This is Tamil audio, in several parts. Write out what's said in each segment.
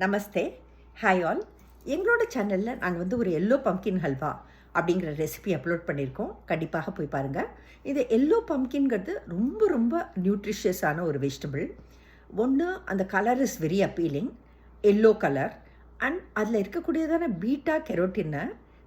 நமஸ்தே. Hi all. எங்களோட சேனலில் நாங்கள் வந்து ஒரு எல்லோ பம்கின் ஹல்வா அப்படிங்கிற ரெசிபி அப்லோட் பண்ணியிருக்கோம். கண்டிப்பாக போய் பாருங்கள். இது எல்லோ பம்கின்கிறது ரொம்ப ரொம்ப நியூட்ரிஷியஸான ஒரு வெஜிடபிள். ஒன்று, அந்த colour is very appealing, yellow colour. And அதில் இருக்கக்கூடியதான பீட்டா கெரோட்டினை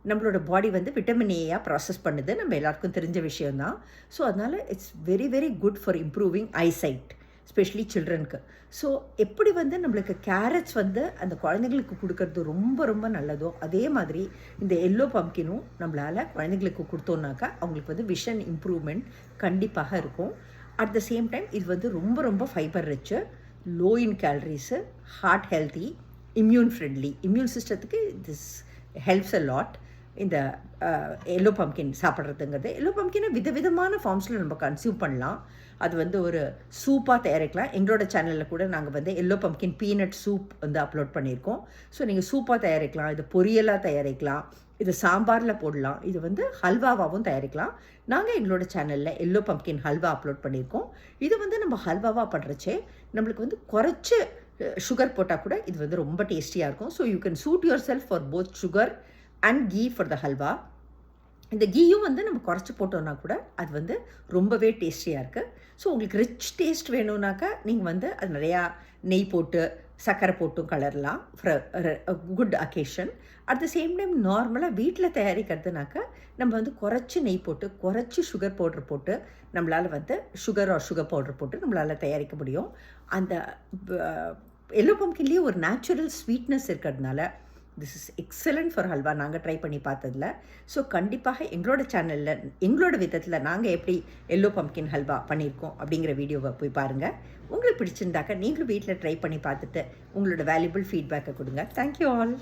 நம்மளோட பாடி வந்து விட்டமின் ஏயாக ப்ராசஸ் பண்ணுது. நம்ம எல்லாருக்கும் தெரிஞ்ச விஷயந்தான். ஸோ அதனால் it's very very good for improving eyesight, specially சில்ட்ரனுக்கு. ஸோ எப்படி வந்து நம்மளுக்கு கேரட்ஸ் வந்து அந்த குழந்தைங்களுக்கு கொடுக்கறது ரொம்ப ரொம்ப நல்லதோ, அதே மாதிரி இந்த எல்லோ பம்கினும் நம்மளால் குழந்தைங்களுக்கு கொடுத்தோன்னாக்கா அவங்களுக்கு வந்து விஷன் இம்ப்ரூவ்மெண்ட் கண்டிப்பாக இருக்கும். அட் த சேம் டைம் இது வந்து ரொம்ப ரொம்ப fibre rich, low in calories, heart healthy, immune friendly. Immune சிஸ்டத்துக்கு திஸ் ஹெல்ப்ஸ் அ லாட். இந்த எல்லோ பம்கின் சாப்பிட்றதுங்கிறது, எல்லோ பம்கினை விதவிதமான ஃபார்ம்ஸில் நம்ம கன்சியூம் பண்ணலாம். அது வந்து ஒரு சூப்பாக தயாரிக்கலாம். எங்களோட சேனலில் கூட நாங்கள் வந்து எல்லோ பம்கின் பீனட் சூப் வந்து அப்லோட் பண்ணியிருக்கோம். ஸோ நீங்கள் சூப்பாக தயாரிக்கலாம், இது பொரியலாக தயாரிக்கலாம், இது சாம்பாரில் போடலாம், இது வந்து ஹல்வாவாகவும் தயாரிக்கலாம். நாங்கள் எங்களோட சேனலில் எல்லோ பம்கின் ஹல்வா அப்லோட் பண்ணியிருக்கோம். இது வந்து நம்ம ஹல்வாவாக பண்ணுறச்சே நம்மளுக்கு வந்து குறைச்சி சுகர் போட்டால் கூட இது வந்து ரொம்ப டேஸ்டியாக இருக்கும். So you can suit yourself for both sugar and ghee for the halwa. இந்த கீயும் வந்து நம்ம குறைச்சி போட்டோன்னா கூட அது வந்து ரொம்பவே டேஸ்டியாக இருக்குது. ஸோ உங்களுக்கு ரிச் டேஸ்ட் வேணும்னாக்கா நீங்கள் வந்து அது நிறையா நெய் போட்டு சர்க்கரை போட்டும் கலரலாம் for good occasion. At the same time நார்மலாக வீட்டில் தயாரிக்கிறதுனாக்கா நம்ம வந்து குறைச்சி நெய் போட்டு குறைச்சி சுகர் பவுட்ரு போட்டு நம்மளால் வந்து சுகர் பவுட்ரு போட்டு நம்மளால் தயாரிக்க முடியும். அந்த எல்லோ பம்கின்லேயே ஒரு நேச்சுரல் ஸ்வீட்னஸ் இருக்கிறதுனால this is excellent for halwa. நாங்கள் ட்ரை பண்ணி பார்த்ததில்ல. ஸோ கண்டிப்பாக எங்களோட சேனலில் எங்களோட விதத்தில் நாங்கள் எப்படி எல்லோ பம்கின் ஹல்வா பண்ணியிருக்கோம் அப்படிங்கிற வீடியோவை போய் பாருங்கள். உங்களுக்கு பிடிச்சிருந்தாக்கா நீங்களும் வீட்டில் ட்ரை பண்ணி பார்த்துட்டு உங்களோட வேல்யூபிள் ஃபீட்பேக்கை கொடுங்க. Thank you all.